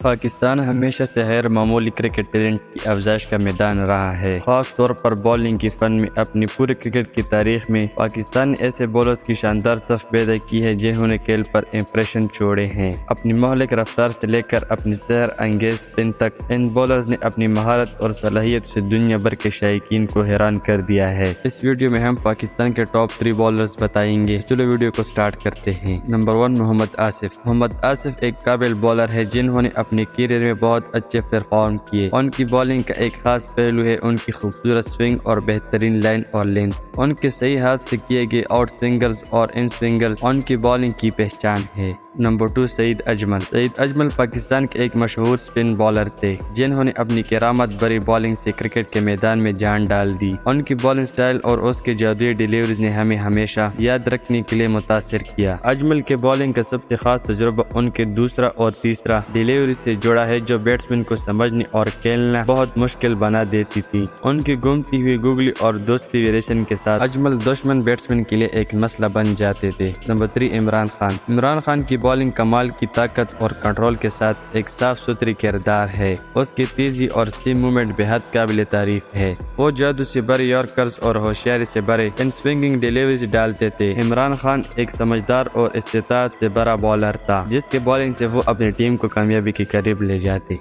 پاکستان ہمیشہ سے غیر معمولی کرکٹ ٹیلنٹ کی افزائش کا میدان رہا ہے، خاص طور پر بولنگ کی فن میں۔ اپنی پورے کرکٹ کی تاریخ میں پاکستان نے ایسے بولرز کی شاندار صف پیدا کی ہے جنہوں نے کھیل پر امپریشن چھوڑے ہیں۔ اپنی مہلک رفتار سے لے کر اپنی سحر انگیز سپن تک، ان بولرز نے اپنی مہارت اور صلاحیت سے دنیا بھر کے شائقین کو حیران کر دیا ہے۔ اس ویڈیو میں ہم پاکستان کے ٹاپ 3 بولرز بتائیں گے۔ چلو ویڈیو کو سٹارٹ کرتے ہیں۔ نمبر 1، محمد آصف۔ محمد آصف ایک قابل بولر ہے جنہوں نے اپنے کیریئر میں بہت اچھے پرفارم کیے۔ ان کی بولنگ کا ایک خاص پہلو ہے ان کی خوبصورت سوئنگ اور بہترین لائن اور لینتھ۔ ان کے صحیح ہاتھ سے کیے گئے آؤٹ سوئنگرز اور ان سوئنگرز ان کی بولنگ کی پہچان ہے۔ نمبر 2، سعید اجمل۔ سعید اجمل پاکستان کے ایک مشہور سپن بالر تھے جنہوں نے اپنی کرامت بھری بولنگ سے کرکٹ کے میدان میں جان ڈال دی۔ ان کی بولنگ سٹائل اور اس کے جادوئی ڈیلیوریز نے ہمیں ہمیشہ یاد رکھنے کے لیے متاثر کیا۔ اجمل کے بولنگ کا سب سے خاص تجربہ ان کے دوسرا اور تیسرا ڈیلیوری سے جڑا ہے جو بیٹسمین کو سمجھنے اور کھیلنا بہت مشکل بنا دیتی تھی۔ ان کی گھومتی ہوئی گوگلی اور دوستی ویریشن کے ساتھ اجمل دشمن بیٹسمین کے لیے ایک مسئلہ بن جاتے تھے۔ نمبر 3، عمران خان۔ عمران خان کی بولنگ کمال کی طاقت اور کنٹرول کے ساتھ ایک صاف ستھری کردار ہے۔ اس کی تیزی اور سیم موومنٹ بے حد قابل تعریف ہے۔ وہ جادو سے بھرے یارکرز اور ہوشیاری سے بھرے ان سوئنگنگ ڈیلیوریز ڈالتے تھے۔ عمران خان ایک سمجھدار اور استطاعت سے بھرا بالر تھا جس کے بولنگ سے وہ اپنی ٹیم کو کامیابی کے قریب لے جاتے۔